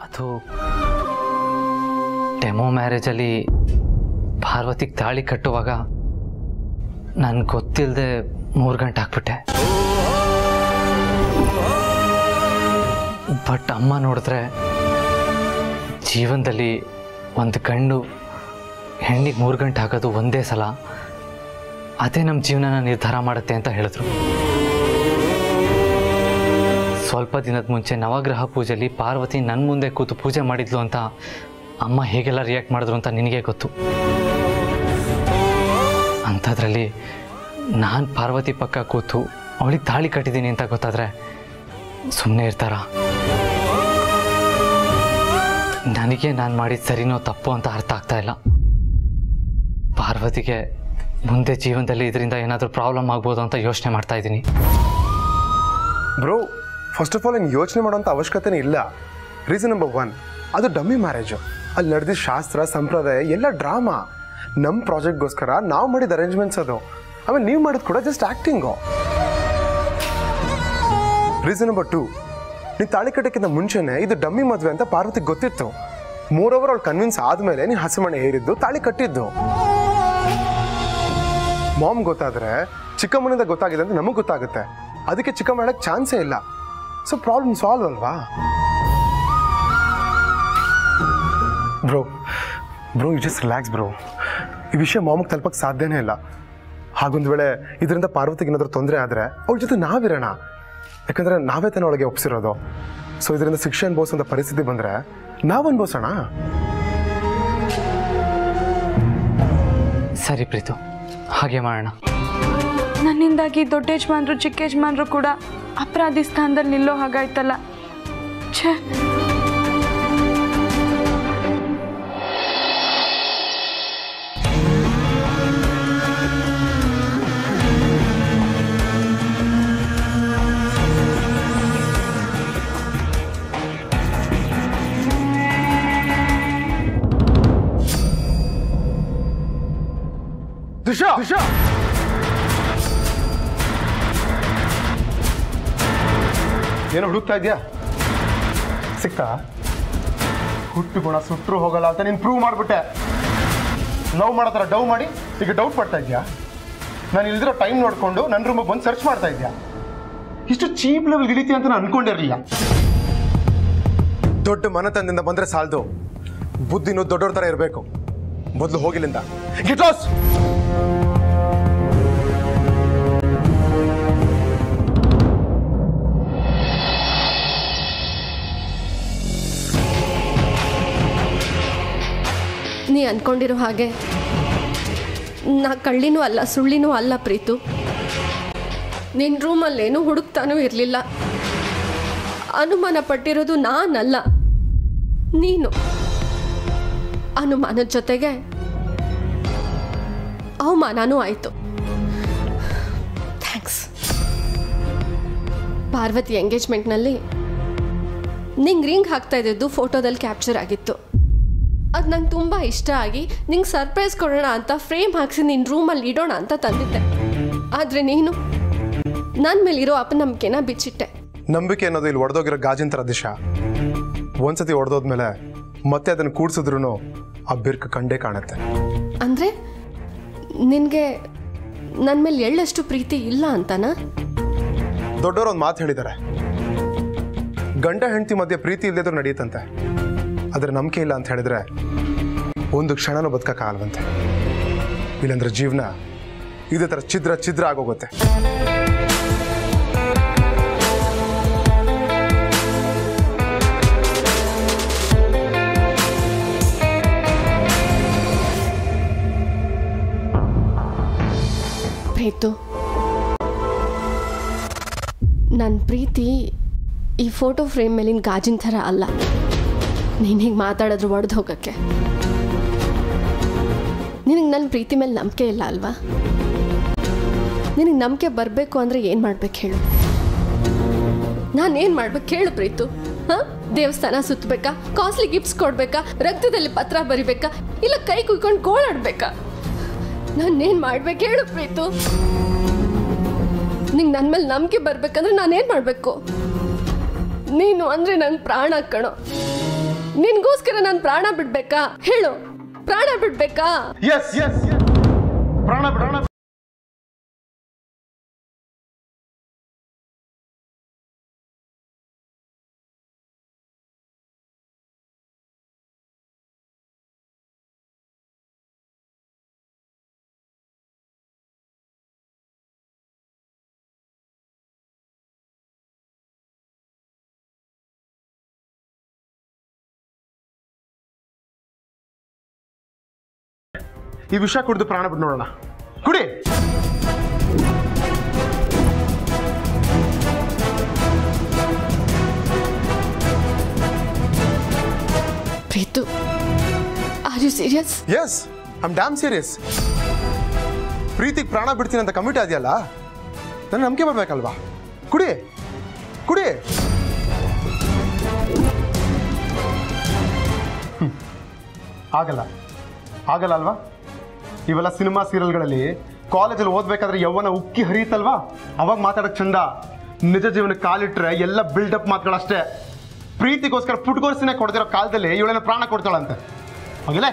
ಅದು ಡೆಮೋ ಮ್ಯಾರೇಜಲ್ಲಿ ಪಾರ್ವತಿಗೆ ತಾಳಿ ಕಟ್ಟುವಾಗ ನನಗೆ ಗೊತ್ತಿಲ್ಲದೆ 3 ಗಂಟೆ ಹಾಕ್ಬಿಟ್ಟೆ. ಬಟ್ ಅಮ್ಮ ನೋಡಿದ್ರೆ ಜೀವನದಲ್ಲಿ ಒಂದು ಗಂಡು ಹೆಣ್ಣಿಗೆ 3 ಗಂಟೆ ಹಾಕೋದು ಒಂದೇ ಸಲ, ಅದೇ ನಮ್ಮ ಜೀವನನ ನಿರ್ಧಾರ ಮಾಡುತ್ತೆ ಅಂತ ಹೇಳಿದ್ರು. ಸ್ವಲ್ಪ ದಿನದ ಮುಂಚೆ ನವಗ್ರಹ ಪೂಜೆಯಲ್ಲಿ ಪಾರ್ವತಿ ನನ್ನ ಮುಂದೆ ಕೂತು ಪೂಜೆ ಮಾಡಿದ್ಲು ಅಂತ ಅಮ್ಮ ಹೇಗೆಲ್ಲ ರಿಯಾಕ್ಟ್ ಮಾಡಿದ್ರು ಅಂತ ನಿನಗೆ ಗೊತ್ತು. ಅಂಥದ್ರಲ್ಲಿ ನಾನು ಪಾರ್ವತಿ ಪಕ್ಕ ಕೂತು ಅವಳಿಗೆ ತಾಳಿ ಕಟ್ಟಿದ್ದೀನಿ ಅಂತ ಗೊತ್ತಾದರೆ ಸುಮ್ಮನೆ ಇರ್ತಾರ? ನನಗೆ ನಾನು ಮಾಡಿದ ಸರಿನೋ ತಪ್ಪು ಅಂತ ಅರ್ಥ ಆಗ್ತಾ ಇಲ್ಲ. ಪಾರ್ವತಿಗೆ ಮುಂದೆ ಜೀವನದಲ್ಲಿ ಇದರಿಂದ ಏನಾದರೂ ಪ್ರಾಬ್ಲಮ್ ಆಗ್ಬೋದು ಅಂತ ಯೋಚನೆ ಮಾಡ್ತಾ ಇದ್ದೀನಿ. ಬ್ರೋ, ಫಸ್ಟ್ ಆಫ್ ಆಲ್ ಏನು ಯೋಚನೆ ಮಾಡೋಂಥ ಅವಶ್ಯಕತೆನೇ ಇಲ್ಲ. ರೀಸನ್ ನಂಬರ್ 1, ಅದು ಡಮ್ಮಿ ಮ್ಯಾರೇಜು. ಅಲ್ಲಿ ನಡೆದಿದ್ದ ಶಾಸ್ತ್ರ ಸಂಪ್ರದಾಯ ಎಲ್ಲ ಡ್ರಾಮಾ. ನಮ್ಮ ಪ್ರಾಜೆಕ್ಟ್ಗೋಸ್ಕರ ನಾವು ಮಾಡಿದ ಅರೇಂಜ್ಮೆಂಟ್ಸ್ ಅದು. ಆಮೇಲೆ ನೀವು ಮಾಡಿದ ಕೂಡ ಜಸ್ಟ್ ಆ್ಯಕ್ಟಿಂಗು. ರೀಸನ್ ನಂಬರ್ 2, ನೀನು ತಾಳಿ ಕಟ್ಟೋಕ್ಕಿಂತ ಮುಂಚೆನೇ ಇದು ಡಮ್ಮಿ ಮದುವೆ ಅಂತ ಪಾರ್ವತಿಗೆ ಗೊತ್ತಿತ್ತು. ಮೋರೋವರ್ ಅವಳು ಕನ್ವಿನ್ಸ್ ಆದಮೇಲೆ ನೀನು ಹಸಿಮಣೆ ಏರಿದ್ದು, ತಾಳಿ ಕಟ್ಟಿದ್ದು. ಮಾಮ್ ಗೊತ್ತಾದರೆ ಚಿಕ್ಕಮ್ಮನಿಂದ ಗೊತ್ತಾಗಿದೆ ಅಂತ ನಮಗೆ ಗೊತ್ತಾಗುತ್ತೆ. ಅದಕ್ಕೆ ಚಿಕ್ಕಮ್ಮ ಹೇಳಕ್ಕೆ ಚಾನ್ಸೇ ಇಲ್ಲ. ಸೊ ಪ್ರಾಬ್ಲಮ್ ಸಾಲ್ವ್ ಅಲ್ವಾ? Bro you just relax bro. ಈ ವಿಷಯ ಮಾಮಗೆ ತಲುಪಕ್ಕೆ ಸಾಧ್ಯನೇ ಇಲ್ಲ. ಹಾಗೊಂದು ವೇಳೆ ಇದರಿಂದ ಪಾರ್ವತಿಗೆ ಏನಾದರೂ ತೊಂದರೆ ಆದರೆ ಅವಳ ಜೊತೆ ನಾವಿರೋಣ. ಯಾಕಂದರೆ ನಾವೇ ತಾನೇ ಒಳಗೆ ಒಪ್ಸಿರೋದು. ಸೊ ಇದರಿಂದ ಶಿಕ್ಷೆ ಅನುಭವಿಸೋಂಥ ಪರಿಸ್ಥಿತಿ ಬಂದರೆ ನಾವು ಅನುಭವಿಸೋಣ. ಸರಿ ಪ್ರೀತು, ಹಾಗೆ ಮಾಡೋಣ. ನನ್ನಿಂದಾಗಿ ದೊಡ್ಡ ಯಜಮಾನ್ರು ಚಿಕ್ಕ ಯಜಮಾನ್ರು ಕೂಡ ಅಪರಾಧಿ ಸ್ಥಾನದಲ್ಲಿ ನಿಲ್ಲೋ ಹಾಗಾಯ್ತಲ್ಲ. ಛೇ, ದಿಶಾ ದಿಶಾ ಏನೋ ಹುಡುಕ್ತಾ ಇದೆಯಾ? ಸಿಕ್ತಾ? ಹುಟ್ಟು ಗುಣ ಸುಟ್ಟರು ಹೋಗಲ್ಲ ಅಂತ ನೀನು ಪ್ರೂವ್ ಮಾಡಿಬಿಟ್ಟೆ. ಲವ್ ಮಾಡೋ ಥರ ಡವ್ ಮಾಡಿ ಈಗ ಡೌಟ್ ಪಡ್ತಾ ಇದೆಯಾ? ನಾನು ಇಲ್ದಿರೋ ಟೈಮ್ ನೋಡಿಕೊಂಡು ನನ್ನ ರೂಮಿಗೆ ಬಂದು ಸರ್ಚ್ ಮಾಡ್ತಾ ಇದೆಯಾ? ಇಷ್ಟು ಚೀಪ್ ಲೆವೆಲ್ ಇಳಿತಿ ಅಂತ ನಾನು ಅನ್ಕೊಂಡಿರಲಿಲ್ಲ. ದೊಡ್ಡ ಮನತನದಿಂದ ಬಂದರೆ ಸಾಲದು, ಬುದ್ಧಿನೂ ದೊಡ್ಡವ್ರ ಥರ ಇರಬೇಕು. ಮೊದಲು ಹೋಗಿಲ್ಲಿಂದ. Get lost. ನೀ ಅಂದ್ಕೊಂಡಿರೋ ಹಾಗೆ ನಾ ಕಳ್ಳಿನೂ ಅಲ್ಲ ಸುಳ್ಳಿನೂ ಅಲ್ಲ ಪ್ರೀತು. ನಿನ್ನ ರೂಮಲ್ಲೇನೂ ಹುಡುಕ್ತಾನೂ ಇರಲಿಲ್ಲ. ಅನುಮಾನ ಪಟ್ಟಿರೋದು ನಾನಲ್ಲ, ನೀನು. ಅನುಮಾನದ ಜೊತೆಗೆ ಅವಮಾನನೂ ಆಯಿತು. ಥ್ಯಾಂಕ್ಸ್. ಪಾರ್ವತಿ ಎಂಗೇಜ್ಮೆಂಟ್ನಲ್ಲಿ ನಿಂಗೆ ರಿಂಗ್ ಹಾಕ್ತಾ ಇದ್ದಿದ್ದು ಫೋಟೋದಲ್ಲಿ ಕ್ಯಾಪ್ಚರ್ ಆಗಿತ್ತು. ಅದು ನಂಗೆ ತುಂಬ ಇಷ್ಟ ಆಗಿ ನಿಂಗೆ ಸರ್ಪ್ರೈಸ್ ಕೊಡೋಣ ಅಂತ ಫ್ರೇಮ್ ಹಾಕ್ಸಿ ನಿನ್ನ ರೂಮಲ್ಲಿ ಇಡೋಣ ಅಂತ ತಂದಿದ್ದೆ. ಆದರೆ ನೀನು ನನ್ನ ಮೇಲಿರೋ ಅಪನಂಬಿಕೆನ ಬಿಚ್ಚಿಟ್ಟೆ. ನಂಬಿಕೆ ಅನ್ನೋದು ಇಲ್ಲಿ ಒಡೆದೋಗಿರೋ ಗಾಜಿನ ಥರ ದಿಶಾ. ಒಂದ್ಸತಿ ಒಡೆದೋದ್ಮೇಲೆ ಮತ್ತೆ ಅದನ್ನು ಕೂಡ್ಸಿದ್ರು ಆ ಬಿರ್ಕು ಕಂಡೇ ಕಾಣುತ್ತೆ. ಅಂದರೆ ನಿನಗೆ ನನ್ನ ಮೇಲೆ ಎಳ್ಳಷ್ಟು ಪ್ರೀತಿ ಇಲ್ಲ ಅಂತನಾ? ದೊಡ್ಡವರು ಒಂದು ಮಾತು ಹೇಳಿದ್ದಾರೆ, ಗಂಡ ಹೆಂಡತಿ ಮಧ್ಯೆ ಪ್ರೀತಿ ಇಲ್ಲದಿದ್ರು ನಡೆಯುತ್ತಂತೆ. ಆದರೆ ನಂಬಿಕೆ ಇಲ್ಲ ಅಂತ ಹೇಳಿದ್ರೆ ಒಂದು ಕ್ಷಣನೂ ಬದುಕಕ್ಕಾಗಲ್ವಂತೆ. ಇಲ್ಲಾಂದ್ರೆ ಜೀವನ ಇದೇ ಥರ ಛಿದ್ರ ಛಿದ್ರ ಆಗೋಗುತ್ತೆ. ಪ್ರೀತು, ನನ್ನ ಪ್ರೀತಿ ಈ ಫೋಟೋ ಫ್ರೇಮ್ ಮೇಲಿನ ಗಾಜಿನ ಥರ ಅಲ್ಲ. ನೀನು ಹೀಗೆ ಮಾತಾಡಿದ್ರು ಒಡೆದು ಹೋಗೋಕ್ಕೆ. ನಿನಗೆ ನನ್ನ ಪ್ರೀತಿ ಮೇಲೆ ನಂಬಿಕೆ ಇಲ್ಲ ಅಲ್ವಾ? ನಿನಗೆ ನಂಬಿಕೆ ಬರಬೇಕು ಅಂದರೆ ಏನು ಮಾಡ್ಬೇಕು ಹೇಳು? ನಾನೇನು ಮಾಡ್ಬೇಕು ಹೇಳು ಪ್ರೀತು? ಹಾಂ, ದೇವಸ್ಥಾನ ಸುತ್ತಬೇಕಾ? ಕಾಸ್ಟ್ಲಿ ಗಿಫ್ಟ್ಸ್ ಕೊಡಬೇಕಾ? ರಕ್ತದಲ್ಲಿ ಪತ್ರ ಬರಿಬೇಕಾ? ಇಲ್ಲ ಕೈ ಕುಯ್ಕೊಂಡು ಗೋಳಾಡ್ಬೇಕಾ? ನಾನೇನು ಮಾಡ್ಬೇಕು ಹೇಳು ಪ್ರೀತು? ನಿಂಗೆ ನನ್ನ ಮೇಲೆ ನಂಬಿಕೆ ಬರಬೇಕಂದ್ರೆ ನಾನೇನು ಮಾಡಬೇಕು? ನೀನು ಅಂದರೆ ನಂಗೆ ಪ್ರಾಣ ಕಣೋ. ನಿನ್ಗೋಸ್ಕರ ನಾನು ಪ್ರಾಣ ಬಿಡ್ಬೇಕಾ ಹೇಳು, ಪ್ರಾಣ ಬಿಡ್ಬೇಕಾ? ಎಸ್ ಎಸ್ ಪ್ರಾಣ ಪ್ರಾಣ. ಈ ವಿಷ ಕುಡಿದು ಪ್ರಾಣ ಬಿಟ್ಟು ನೋಡೋಣ. ಕುಡಿ. Preethu, are you serious? Yes, I am damn serious. ಪ್ರೀತಿಗೆ ಪ್ರಾಣ ಬಿಡ್ತೀನಿ ಅಂತ ಕಮಿಟ್ ಆದ್ಯಲ್ಲ, ನನ್ನ ನಂಬಿಕೆ ಬರ್ಬೇಕಲ್ವಾ? ಕುಡಿ ಕುಡಿ. ಆಗಲ್ಲ ಆಗಲ್ಲ ಅಲ್ವಾ? ಇವೆಲ್ಲ ಸಿನಿಮಾ ಸೀರಿಯಲ್ಗಳಲ್ಲಿ ಕಾಲೇಜಲ್ಲಿ ಓದ್ಬೇಕಾದ್ರೆ ಯವ್ವನ ಉಕ್ಕಿ ಹರಿಯುತ್ತಲ್ವಾ, ಅವಾಗ ಮಾತಾಡೋಕೆ ಚಂದ. ನಿಜ ಜೀವನಕ್ಕೆ ಕಾಲಿಟ್ರೆ ಎಲ್ಲ ಬಿಲ್ಡಪ್ ಮಾತುಗಳಷ್ಟೇ. ಪ್ರೀತಿಗೋಸ್ಕರ ಪುಟ್ಗೋರ್ಸಿನೇ ಕೊಡ್ದಿರೋ ಕಾಲದಲ್ಲಿ ಇವಳನ್ನ ಪ್ರಾಣ ಕೊಡ್ತಾಳಂತೆ. ಹೋಗಿಲ್ಲ.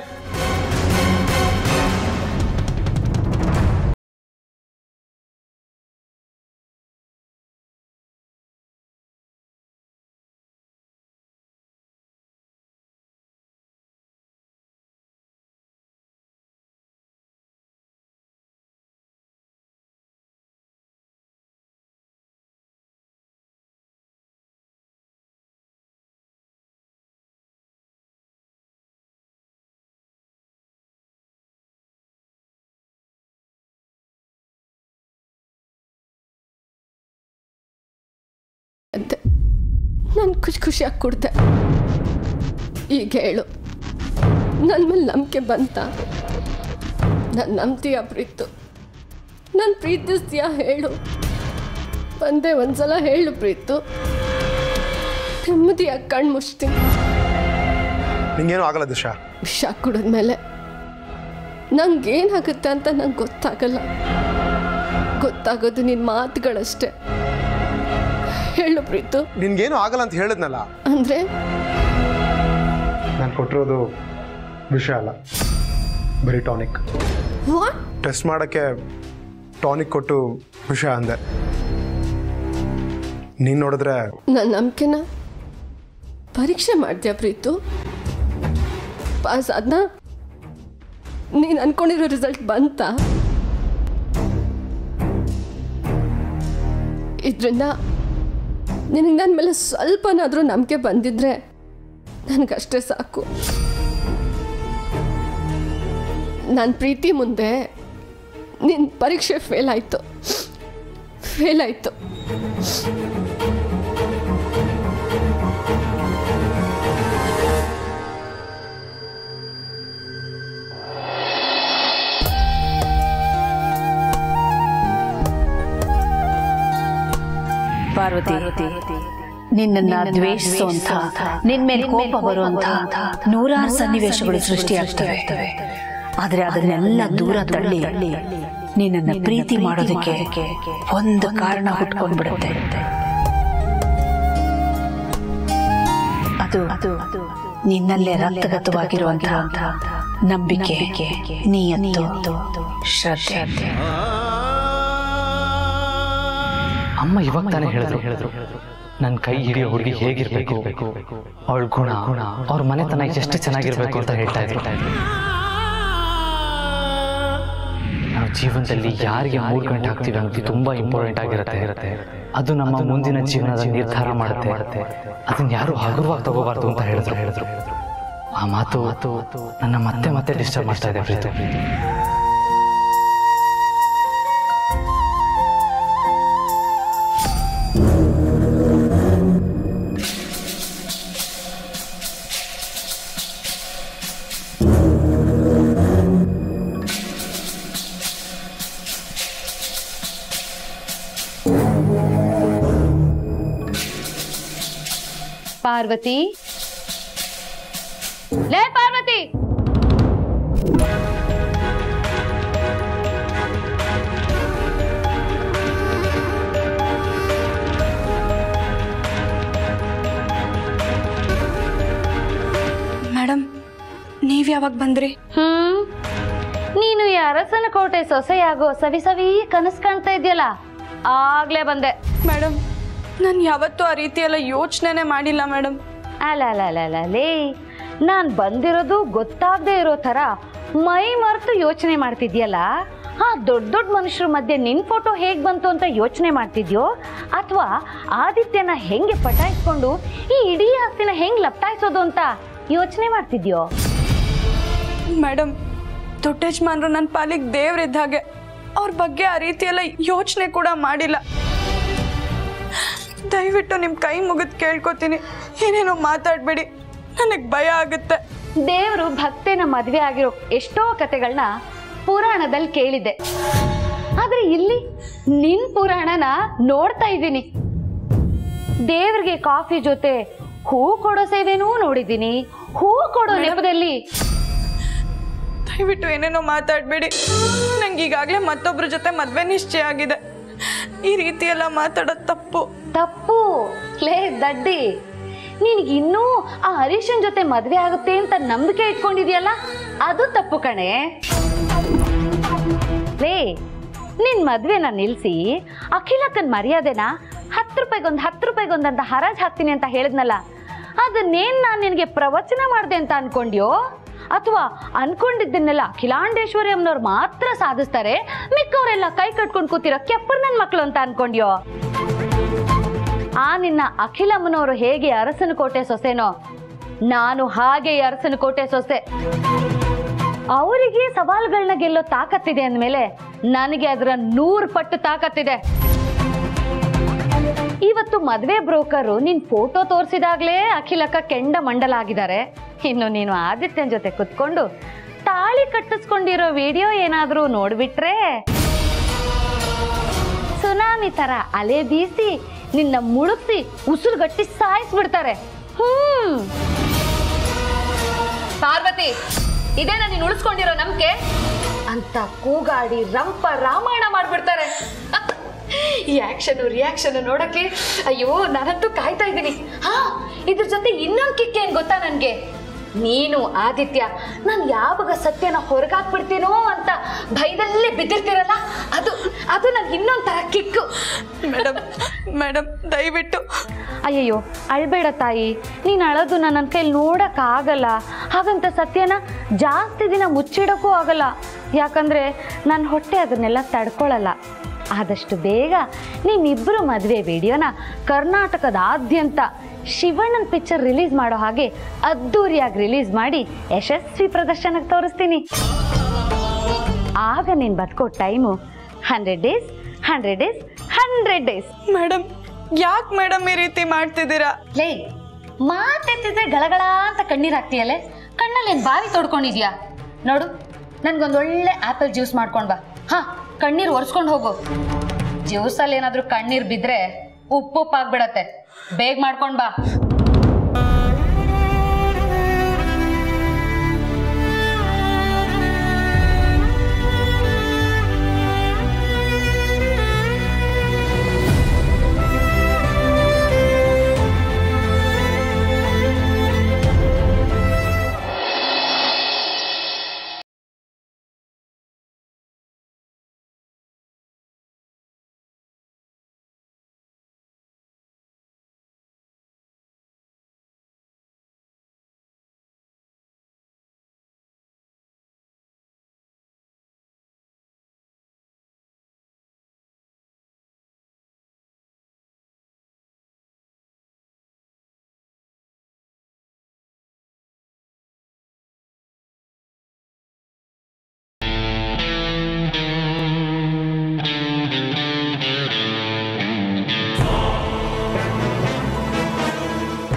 ಅಂತ ನಾನು ಖುಷಿಯಾಗಿ ಕೊಡ್ದೆ. ಈಗ ಹೇಳು, ನನ್ನ ಮೇಲೆ ನಂಬಿಕೆ ಬಂತ? ನಾನು ನಂಬ್ತೀಯ ಪ್ರೀತು? ನಾನು ಪ್ರೀತಿಸ್ತೀಯ ಹೇಳು, ಒಂದೇ ಒಂದ್ಸಲ ಹೇಳು ಪ್ರೀತು. ನೆಮ್ಮದಿಯಾಗಿ ಕಣ್ಣು ಮುಚ್ತೀನಿ. ನಿಂಗೇನು ಆಗಲ್ಲ ದಿಶಾ. ವಿಷ ಕುಡಿದ್ಮೇಲೆ ನಂಗೇನಾಗುತ್ತೆ ಅಂತ ನಂಗೆ ಗೊತ್ತಾಗಲ್ಲ. ಗೊತ್ತಾಗೋದು ನಿನ್ನ ಮಾತುಗಳಷ್ಟೇ. ಹೇಳು ಪ್ರೀತು. ನಿನ್ಗೇನು ಆಗಲ್ಲ ಅಂತ ಹೇಳಿದ್ನಲ್ಲ. ಅಂದ್ರೆ ನಾನು ಕೊಟ್ಟಿರೋದು ವಿಷ ಅಲ್ಲ, ಬರೀ ಟಾನಿಕ್. ವಾಟ್? ಟೆಸ್ಟ್ ಮಾಡೋಕ್ಕೆ ಟಾನಿಕ್ ಕೊಟ್ಟು ವಿಷ ಅಂದೆ. ನೀನು ನೋಡಿದ್ರೆ ನನ್ನ ನಂಬಿಕೆನ ಪರೀಕ್ಷೆ ಮಾಡ್ತೀಯ ಪ್ರೀತು? ಪಾಸ್ ಆದ್ನ? ನೀನು ಅನ್ಕೊಂಡಿರೋ ರಿಸಲ್ಟ್ ಬಂತ? ಇದರಿಂದ ನಿನಗೆ ನನ್ನ ಮೇಲೆ ಸ್ವಲ್ಪನಾದರೂ ನಂಬಿಕೆ ಬಂದಿದ್ರೆ ನನಗಷ್ಟೇ ಸಾಕು. ನನ್ನ ಪ್ರೀತಿ ಮುಂದೆ ನಿನ್ನ ಪರೀಕ್ಷೆ ಫೇಲ್ ಆಯಿತು. ಪಾರ್ವತಿ, ನಿನ್ನನ್ನ ದ್ವೇಷಿಸುವಂಥ, ನಿನ್ನ ಮೇಲೆ ಕೋಪ ಬರುವಂಥ ನೂರಾರು ಸನ್ನಿವೇಶಗಳು ಸೃಷ್ಟಿಯಾಗ್ತವೆ. ಆದರೆ ಅದನ್ನೆಲ್ಲ ದೂರ ತಳ್ಳಿ ನಿನ್ನನ್ನು ಪ್ರೀತಿ ಮಾಡೋದಕ್ಕೆ ಒಂದು ಕಾರಣ ಹುಟ್ಕೊಂಡ್ಬಿಡುತ್ತೆ. ಅದು ನಿನ್ನಲ್ಲೇ ರಕ್ತಗತವಾಗಿರುವಂತಹ ನಂಬಿಕೆ, ನಿಯತ್ತು, ಶ್ರದ್ಧೆ. ಅಮ್ಮ ಇವಾಗ ತಾನೇ ಹೇಳಿದ್ರು ನನ್ನ ಕೈ ಹಿಡಿಯೋ ಹುಡುಗಿ ಹೇಗಿರ್ಬೇಕು, ಅವಳ ಗುಣ, ಅವ್ರ ಮನೆತನ ಎಷ್ಟು ಚೆನ್ನಾಗಿರ್ಬೇಕು ಅಂತ ಹೇಳ್ತಾ ಇದ್ರು. ನಾವು ಜೀವನದಲ್ಲಿ ಯಾರಿಗೆ 3 ಗಂಟೆ ಹಾಕ್ತೀವಿ ಅನ್ನೋದು ತುಂಬಾ ಇಂಪಾರ್ಟೆಂಟ್ ಆಗಿರುತ್ತೆ. ಅದು ನಮ್ಮ ಮುಂದಿನ ಜೀವನದ ನಿರ್ಧಾರ ಮಾಡುತ್ತೆ. ಅದನ್ನ ಯಾರು ಹಗುರವಾಗಿ ತಗೋಬಾರ್ದು ಅಂತ ಹೇಳಿದ್ರು. ಆ ಮಾತು ನನ್ನ ಮತ್ತೆ ಡಿಸ್ಟರ್ಬ್ ಮಾಡ್ತಾ ಇದೆ ಪ್ರೀತು. पार्वती, ले पार्वती, ನೀವ್ ಯಾವಾಗ ಬಂದ್ರಿ? ನೀನು ಈ ಅರಸನ ಕೋಟೆ ಸೊಸೆಯಾಗೋ ಸವಿ ಸವಿ ಕನಸು ಕಾಣ್ತಾ ಇದೆಯಲ್ಲ, ಆಗ್ಲೇ ಬಂದೆ. ಮೇಡಮ್, ನಾನು ಯಾವತ್ತೂ ಆ ರೀತಿ ಎಲ್ಲ ಯೋಚನೆನೇ ಮಾಡಿಲ್ಲ ಮೇಡಮ್. ಅಲ್ಲೇ ನಾನು ಬಂದಿರೋದು ಗೊತ್ತಾಗದೆ ಇರೋ ಥರ ಮೈ ಮರೆತು ಯೋಚನೆ ಮಾಡ್ತಿದ್ಯಲ್ಲ. ಆ ದೊಡ್ಡ ದೊಡ್ಡ ಮನುಷ್ಯರ ಮಧ್ಯೆ ನಿನ್ನ ಫೋಟೋ ಹೇಗೆ ಬಂತು ಅಂತ ಯೋಚನೆ ಮಾಡ್ತಿದ್ಯೋ, ಅಥವಾ ಆದಿತ್ಯನ ಹೆಂಗೆ ಪಟಾಯಿಸ್ಕೊಂಡು ಈ ಇಡೀ ಆಸ್ತಿನ ಹೆಂಗೆ ಲಪ್ಟಾಯಿಸೋದು ಅಂತ ಯೋಚನೆ ಮಾಡ್ತಿದ್ಯೋ? ಮೇಡಮ್, ದೊಡ್ಡ ಯಜಮಾನ್ರು ನನ್ನ ಪಾಲಿಗೆ ದೇವ್ರಿದ್ದ ಹಾಗೆ. ಅವ್ರ ಬಗ್ಗೆ ಆ ರೀತಿ ಎಲ್ಲ ಯೋಚನೆ ಕೂಡ ಮಾಡಿಲ್ಲ. ದಯವಿಟ್ಟು ನಿಮ್ಮ ಕೈ ಮುಗಿದು ಕೇಳ್ಕೊತೀನಿ, ಏನೇನೋ ಮಾತಾಡಬೇಡಿ, ನನಗೆ ಭಯ ಆಗುತ್ತೆ. ದೇವರು ಭಕ್ತನ ಮದುವೆ ಆಗಿರೋ ಎಷ್ಟೋ ಕತೆಗಳನ್ನ ಪುರಾಣದಲ್ಲಿ ಕೇಳಿದೆ, ಆದ್ರೆ ಇಲ್ಲಿ ನಿನ್ ಪುರಾಣನ ನೋಡ್ತಾ ಇದ್ದೀನಿ. ದೇವ್ರಿಗೆ ಕಾಫಿ ಜೊತೆ ಹೂ ಕೊಡೋ ಸೇವೆನೂ ನೋಡಿದ್ದೀನಿ. ಹೂ ಕೊಡೋ ನೆಪದಲ್ಲಿ ದಯವಿಟ್ಟು ಏನೇನೋ ಮಾತಾಡಬೇಡಿ. ನಂಗೆ ಈಗಾಗಲೇ ಮತ್ತೊಬ್ಬರ ಜೊತೆ ಮದುವೆ ನಿಶ್ಚಯ ಆಗಿದೆ. ಈ ರೀತಿ ಎಲ್ಲ ಮಾತಾಡೋದು ತಪ್ಪು. ತಪ್ಪು ಲೇ ದಡ್ಡಿ, ನಿನಗೆ ಇನ್ನೂ ಆ ಹರೀಶನ್ ಜೊತೆ ಮದುವೆ ಆಗುತ್ತೆ ಅಂತ ನಂಬಿಕೆ ಇಟ್ಕೊಂಡಿದ್ಯಲ್ಲ, ಅದು ತಪ್ಪು ಕಣೆ. ಲೇ, ನಿನ್ ಮದ್ವೆನ ನಿಲ್ಸಿ ಅಖಿಲಕ್ಕನ್ ಮರ್ಯಾದೆನ 10 ರೂಪಾಯಿಗೊಂದು ಅಂತ ಹರಾಜ್ ಹಾಕ್ತೀನಿ ಅಂತ ಹೇಳಿದ್ನಲ್ಲ, ಅದನ್ನೇನ್ ನಾನು ನಿನಗೆ ಪ್ರವಚನ ಮಾಡಿದೆ ಅಂತ ಅನ್ಕೊಂಡ್ಯೋ, ಅಥವಾ ಅನ್ಕೊಂಡಿದ್ದನ್ನೆಲ್ಲ ಅಖಿಲಾಂಡೇಶ್ವರಿ ಅಮ್ಮನವ್ರು ಮಾತ್ರ ಸಾಧಿಸ್ತಾರೆ, ಮಿಕ್ಕವರೆಲ್ಲ ಕೈ ಕಟ್ಕೊಂಡು ಕೂತಿರೋ ಕೆಪ್ಪರ್ ನನ್ನ ಮಕ್ಕಳು ಅಂತ ಅನ್ಕೊಂಡ್ಯೋ? ಆ ನಿನ್ನ ಅಖಿಲಮ್ಮನವರು ಹೇಗೆ ಅರಸನ ಕೋಟೆ ಸೊಸೆನೋ, ನಾನು ಹಾಗೆ ಅರಸನ ಕೋಟೆ ಸೊಸೆ. ಅವರಿಗೆ ಸವಾಲುಗಳನ್ನ ಗೆಲ್ಲೋ ತಾಕತ್ತಿದೆ ಅಂದಮೇಲೆ ನನಗೆ ಅದರ 100 ಪಟ್ಟು ತಾಕತ್ತಿದೆ. ಇವತ್ತು ಮದುವೆ ಬ್ರೋಕರು ನಿನ್ ಫೋಟೋ ತೋರಿಸಿದಾಗ್ಲೇ ಅಖಿಲಕ್ಕ ಕೆಂಡ ಮಂಡಲ ಆಗಿದ್ದಾರೆ. ಇನ್ನು ನೀನು ಆದಿತ್ಯನ ಜೊತೆ ಕುತ್ಕೊಂಡು ತಾಳಿ ಕಟ್ಟಿಸ್ಕೊಂಡಿರೋ ವಿಡಿಯೋ ಏನಾದ್ರೂ ನೋಡ್ಬಿಟ್ರೆ ಸುನಾಮಿ ತರ ಅಲೆ ಬೀಸಿ ನಿನ್ನ ಮುಳುಗ್ಸಿ ಉಸಿರುಗಟ್ಟಿ ಸಾಯಿಸ್ಬಿಡ್ತಾರೆ. ಪಾರ್ವತಿ, ಇದೇನ ನೀನು ಉಳಿಸ್ಕೊಂಡಿರೋ ನಂಬಿಕೆ ಅಂತ ಕೂಗಾಡಿ ರಂಪ ರಾಮಾಯಣ ಮಾಡ್ಬಿಡ್ತಾರೆ. ಈ ಆಕ್ಷನ್ ರಿಯಾಕ್ಷನ್ ನೋಡಕ್ಕೆ ಅಯ್ಯೋ ನಾನಂತೂ ಕಾಯ್ತಾ ಇದ್ದೀನಿ. ಇದ್ರ ಜೊತೆ ಇನ್ನೊಂದು ಕಿಕ್ ಏನ್ ಗೊತ್ತಾ ನನ್ಗೆ? ನೀನು ಆದಿತ್ಯ ನಾನು ಯಾವಾಗ ಸತ್ಯನ ಹೊರಗಾಕ್ಬಿಡ್ತೀನೋ ಅಂತ ಭಯದಲ್ಲೇ ಬಿದ್ದಿರ್ತೀರಲ್ಲ, ಅದು ನನ್ಗೆ ಇನ್ನೊಂದು ತರ ಕಿಕ್ಕು. ಮೇಡಮ್ ದಯವಿಟ್ಟು. ಅಯ್ಯಯ್ಯೋ ಅಳ್ಬೇಡ ತಾಯಿ, ನೀನು ಅಳೋದು ನನ್ನ ಕೈಲಿ ನೋಡೋಕ್ಕಾಗಲ್ಲ. ಹಾಗಂತ ಸತ್ಯನ ಜಾಸ್ತಿ ದಿನ ಮುಚ್ಚಿಡೋಕ್ಕೂ ಆಗಲ್ಲ, ಯಾಕಂದರೆ ನನ್ನ ಹೊಟ್ಟೆ ಅದನ್ನೆಲ್ಲ ತಡ್ಕೊಳ್ಳಲ್ಲ. ಆದಷ್ಟು ಬೇಗ ನಿಮ್ಮಿಬ್ಬರು ಮದುವೆ ವಿಡಿಯೋನ ಕರ್ನಾಟಕದಾದ್ಯಂತ ಶಿವಣ್ಣನ ಪಿಕ್ಚರ್ ರಿಲೀಸ್ ಮಾಡೋ ಹಾಗೆ ಅದ್ದೂರಿಯಾಗಿ ರಿಲೀಸ್ ಮಾಡಿ ಯಶಸ್ವಿ ಪ್ರದರ್ಶನಕ್ಕೆ ತೋರಿಸ್ತೀನಿ. ಆಗ ನೀನು ಬದುಕೋ time 100 days 100 days 100 days. Madam, ಯಾಕೆ ಮೇಡಮ್ ಈ ರೀತಿ ಮಾಡ್ತಿದ್ದೀರಾ? ಲೇ, ಮಾತೆತ್ತಿದ್ರೆ ಗಳಗಳ ಅಂತ ಕಣ್ಣೀರು ಹಾಕ್ತೀಯಲ್ಲೇ, ಕಣ್ಣಲ್ಲಿ ಏನು ಬಾವಿ ತೊಡ್ಕೊಂಡಿದ್ಯಾ? ನೋಡು, ನನ್ಗೊಂದೊಳ್ಳೆ ಆಪಲ್ ಜ್ಯೂಸ್ ಮಾಡ್ಕೊಂಡು ಬಾ. ಕಣ್ಣೀರು ಒರೆಸ್ಕೊಂಡು ಹೋಗು. ಜ್ಯೂಸಲ್ಲಿ ಏನಾದರೂ ಕಣ್ಣೀರು ಬಿದ್ದರೆ ಉಪ್ಪುಪ್ಪಾಗ್ಬಿಡತ್ತೆ. ಬೇಗ ಮಾಡ್ಕೊಂಡು ಬಾ.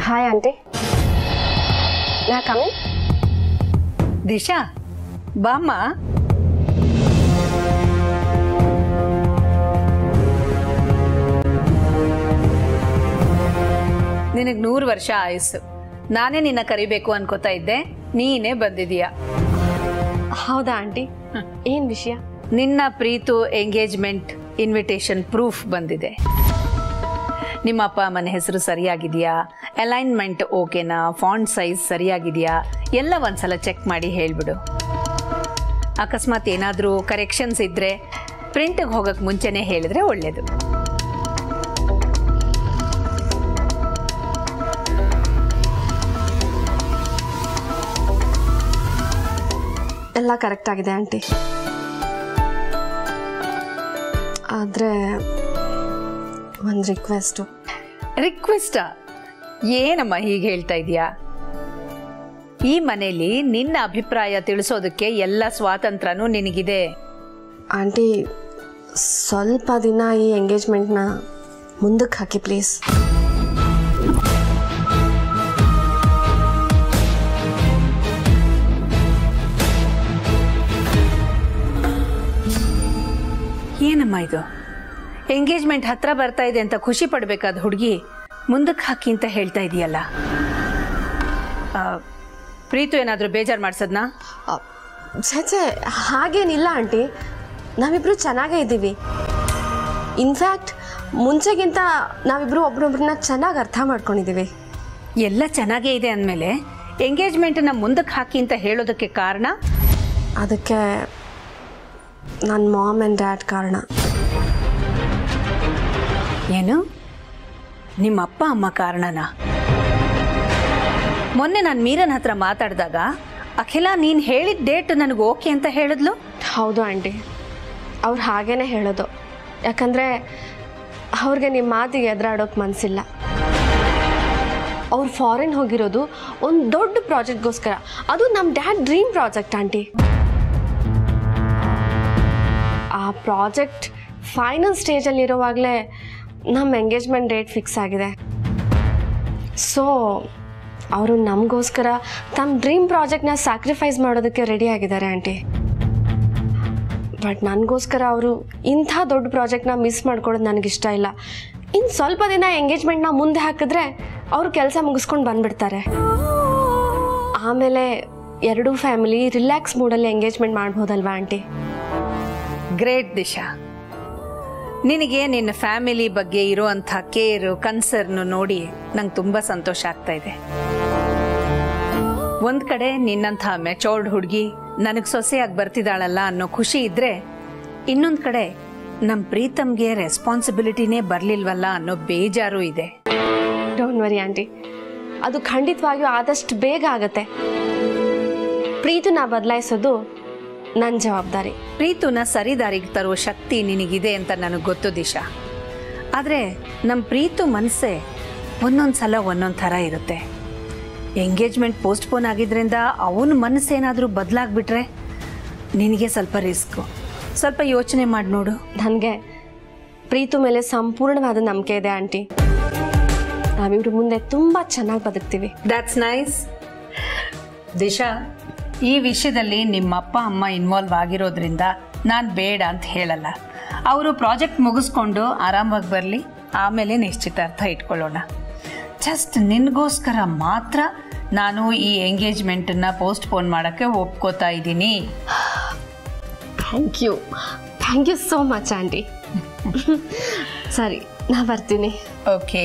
ಹಾಯ್ ಆಂಟಿ, ನಾ ಕಮಿಂಗ್. ದಿಶಾ ಬಾಮ್ಮ. ನಿನಗೆ 100 ವರ್ಷ ಆಯಸ್ಸು. ನಾನೇ ನಿನ್ನ ಕರಿಬೇಕು ಅನ್ಕೋತಾ ಇದ್ದೆ, ನೀನೇ ಬಂದಿದೀಯ. ಹೌದಾ ಆಂಟಿ? ಏನ್ ವಿಷಯ? ನಿನ್ನ ಪ್ರೀತು ಎಂಗೇಜ್ಮೆಂಟ್ ಇನ್ವಿಟೇಷನ್ ಪ್ರೂಫ್ ಬಂದಿದೆ. ನಿಮ್ಮ ಅಪ್ಪ ಅಮ್ಮನ ಹೆಸರು ಸರಿಯಾಗಿದೆಯಾ, ಅಲೈನ್ಮೆಂಟ್ ಓಕೆನಾ, ಫಾಂಟ್ ಸೈಜ್ ಸರಿಯಾಗಿದೆಯಾ ಎಲ್ಲ ಒಂದ್ಸಲ ಚೆಕ್ ಮಾಡಿ ಹೇಳಿಬಿಡು. ಅಕಸ್ಮಾತ್ ಏನಾದರೂ ಕರೆಕ್ಷನ್ಸ್ ಇದ್ದರೆ ಪ್ರಿಂಟಿಗೆ ಹೋಗೋಕ್ಕೆ ಮುಂಚೆನೇ ಹೇಳಿದ್ರೆ ಒಳ್ಳೆಯದು. ಎಲ್ಲ ಕರೆಕ್ಟ್ ಆಗಿದೆ ಆಂಟಿ. ಆದರೆ ಒಂದು ರಿಕ್ವೆಸ್ಟಾ? ಏನಮ್ಮ ಹೀಗೆ ಹೇಳ್ತಾ ಇದೀಯಾ? ಈ ಮನೆಯಲ್ಲಿ ನಿನ್ನ ಅಭಿಪ್ರಾಯ ತಿಳಿಸೋದಕ್ಕೆ ಎಲ್ಲ ಸ್ವಾತಂತ್ರ್ಯನೂ ನಿನಗಿದೆ. ಆಂಟಿ, ಸ್ವಲ್ಪ ದಿನ ಈ ಎಂಗೇಜ್ಮೆಂಟ್ನ ಮುಂದಕ್ಕೆ ಹಾಕಿ ಪ್ಲೀಸ್. ಏನಮ್ಮ ಇದು? ಎಂಗೇಜ್ಮೆಂಟ್ ಹತ್ರ ಬರ್ತಾ ಇದೆ ಅಂತ ಖುಷಿ ಪಡಬೇಕಾದ ಹುಡುಗಿ ಮುಂದಕ್ಕೆ ಹಾಕಿ ಅಂತ ಹೇಳ್ತಾ ಇದೆಯಲ್ಲ. ಪ್ರೀತು ಏನಾದರೂ ಬೇಜಾರು ಮಾಡಿಸದ್ನಾ? ಛೇ, ಹಾಗೇನಿಲ್ಲ ಆಂಟಿ. ನಾವಿಬ್ರು ಚೆನ್ನಾಗೇ ಇದ್ದೀವಿ. ಇನ್ಫ್ಯಾಕ್ಟ್ ಮುಂಚೆಗಿಂತ ನಾವಿಬ್ರು ಒಬ್ರೊಬ್ರನ್ನ ಚೆನ್ನಾಗಿ ಅರ್ಥ ಮಾಡ್ಕೊಂಡಿದ್ದೀವಿ. ಎಲ್ಲ ಚೆನ್ನಾಗೇ ಇದೆ ಅಂದಮೇಲೆ ಎಂಗೇಜ್ಮೆಂಟನ್ನ ಮುಂದಕ್ಕೆ ಹಾಕಿ ಅಂತ ಹೇಳೋದಕ್ಕೆ ಕಾರಣ? ಅದಕ್ಕೆ ನನ್ನ ಮಾಮ್ ಆ್ಯಂಡ್ ಡ್ಯಾಡ್ ಕಾರಣ. ಏನು? ನಿಮ್ಮ ಅಪ್ಪ ಅಮ್ಮ ಕಾರಣನಾ? ಮೊನ್ನೆ ನಾನು ಮೀರನ್ ಹತ್ರ ಮಾತಾಡಿದಾಗ ಅಖಿಲ ನೀನು ಹೇಳಿದ ಡೇಟ್ ನನಗೆ ಓಕೆ ಅಂತ ಹೇಳಿದ್ಲು. ಹೌದು ಆಂಟಿ, ಅವ್ರು ಹಾಗೇ ಹೇಳೋದು. ಯಾಕಂದರೆ ಅವ್ರಿಗೆ ನಿಮ್ಮ ಮಾತಿಗೆ ಎದುರಾಡೋಕೆ ಮನಸ್ಸಿಲ್ಲ. ಅವ್ರು ಫಾರಿನ್ ಹೋಗಿರೋದು ಒಂದು ದೊಡ್ಡ ಪ್ರಾಜೆಕ್ಟ್ಗೋಸ್ಕರ. ಅದು ನಮ್ಮ ಡ್ಯಾಡ್ ಡ್ರೀಮ್ ಪ್ರಾಜೆಕ್ಟ್ ಆಂಟಿ. ಆ ಪ್ರಾಜೆಕ್ಟ್ ಫೈನಲ್ ಸ್ಟೇಜಲ್ಲಿರುವಾಗಲೇ ನಮ್ಮ ಎಂಗೇಜ್ಮೆಂಟ್ ಡೇಟ್ ಫಿಕ್ಸ್ ಆಗಿದೆ. ಸೊ ಅವರು ನಮಗೋಸ್ಕರ ತಮ್ಮ ಡ್ರೀಮ್ ಪ್ರಾಜೆಕ್ಟ್ನ ಸ್ಯಾಕ್ರಿಫೈಸ್ ಮಾಡೋದಕ್ಕೆ ರೆಡಿ ಆಗಿದ್ದಾರೆ ಆಂಟಿ. ಬಟ್ ನನಗೋಸ್ಕರ ಅವರು ಇಂಥ ದೊಡ್ಡ ಪ್ರಾಜೆಕ್ಟ್ನ ಮಿಸ್ ಮಾಡ್ಕೊಳ್ಳೋದು ನನಗಿಷ್ಟ ಇಲ್ಲ. ಇನ್ನು ಸ್ವಲ್ಪ ದಿನ ಎಂಗೇಜ್ಮೆಂಟ್ನ ಮುಂದೆ ಹಾಕಿದ್ರೆ ಅವರು ಕೆಲಸ ಮುಗಿಸ್ಕೊಂಡು ಬಂದುಬಿಡ್ತಾರೆ. ಆಮೇಲೆ ಎರಡೂ ಫ್ಯಾಮಿಲಿ ರಿಲ್ಯಾಕ್ಸ್ ಮೂಡಲ್ಲಿ ಎಂಗೇಜ್ಮೆಂಟ್ ಮಾಡ್ಬೋದಲ್ವಾ ಆಂಟಿ? ಗ್ರೇಟ್ ದಿಶಾ, ನಿನಗೆ ನಿನ್ನ ಫ್ಯಾಮಿಲಿ ಬಗ್ಗೆ ಇರುವಂಥ ಕೇರು ಕನ್ಸರ್ನು ನೋಡಿ ನಂಗೆ ತುಂಬ ಸಂತೋಷ ಆಗ್ತಾ ಇದೆ. ಒಂದು ಕಡೆ ನಿನ್ನಂಥ ಮೆಚೋರ್ಡ್ ಹುಡುಗಿ ನನಗೆ ಸೊಸೆಯಾಗಿ ಬರ್ತಿದ್ದಾಳಲ್ಲ ಅನ್ನೋ ಖುಷಿ ಇದ್ದರೆ, ಇನ್ನೊಂದು ಕಡೆ ನಮ್ಮ ಪ್ರೀತಮ್ಗೆ ರೆಸ್ಪಾನ್ಸಿಬಿಲಿಟಿನೇ ಬರಲಿಲ್ವಲ್ಲ ಅನ್ನೋ ಬೇಜಾರು ಇದೆ. ಡೋಂಟ್ ವರಿ ಆಂಟಿ, ಅದು ಖಂಡಿತವಾಗಿಯೂ ಆದಷ್ಟು ಬೇಗ ಆಗತ್ತೆ. ಪ್ರೀತುನ ಬದಲಾಯಿಸೋದು ನನ್ನ ಜವಾಬ್ದಾರಿ. ಪ್ರೀತುನ ಸರಿದಾರಿಗೆ ತರುವ ಶಕ್ತಿ ನಿನಗಿದೆ ಅಂತ ನನಗೆ ಗೊತ್ತು ದಿಶಾ. ಆದರೆ ನಮ್ಮ ಪ್ರೀತು ಮನಸ್ಸೇ ಒಂದೊಂದು ಸಲ ಒಂದೊಂದು ಥರ ಇರುತ್ತೆ. ಎಂಗೇಜ್ಮೆಂಟ್ ಪೋಸ್ಟ್ಪೋನ್ ಆಗಿದ್ದರಿಂದ ಅವನ ಮನಸ್ಸೇನಾದರೂ ಬದಲಾಗ್ಬಿಟ್ರೆ ನಿನಗೆ ಸ್ವಲ್ಪ ರಿಸ್ಕು. ಸ್ವಲ್ಪ ಯೋಚನೆ ಮಾಡಿ ನೋಡು. ನನಗೆ ಪ್ರೀತು ಮೇಲೆ ಸಂಪೂರ್ಣವಾದ ನಂಬಿಕೆ ಇದೆ ಆಂಟಿ. ನಾವಿಬ್ರು ಮುಂದೆ ತುಂಬ ಚೆನ್ನಾಗಿ ಬದುಕ್ತೀವಿ. That's nice. ದಿಶಾ, ಈ ವಿಷಯದಲ್ಲಿ ನಿಮ್ಮ ಅಪ್ಪ ಅಮ್ಮ ಇನ್ವಾಲ್ವ್ ಆಗಿರೋದ್ರಿಂದ ನಾನು ಬೇಡ ಅಂತ ಹೇಳಲ್ಲ. ಅವರು ಪ್ರಾಜೆಕ್ಟ್ ಮುಗಿಸ್ಕೊಂಡು ಆರಾಮಾಗಿ ಬರಲಿ, ಆಮೇಲೆ ನಿಶ್ಚಿತಾರ್ಥ ಇಟ್ಕೊಳ್ಳೋಣ. ಜಸ್ಟ್ ನಿನಗೋಸ್ಕರ ಮಾತ್ರ ನಾನು ಈ ಎಂಗೇಜ್ಮೆಂಟನ್ನು ಪೋಸ್ಟ್ಪೋನ್ ಮಾಡೋಕ್ಕೆ ಒಪ್ಕೋತಾ ಇದ್ದೀನಿ. Thank you so much aunty. ಸರಿ, ನಾ ಬರ್ತೀನಿ. ಓಕೆ.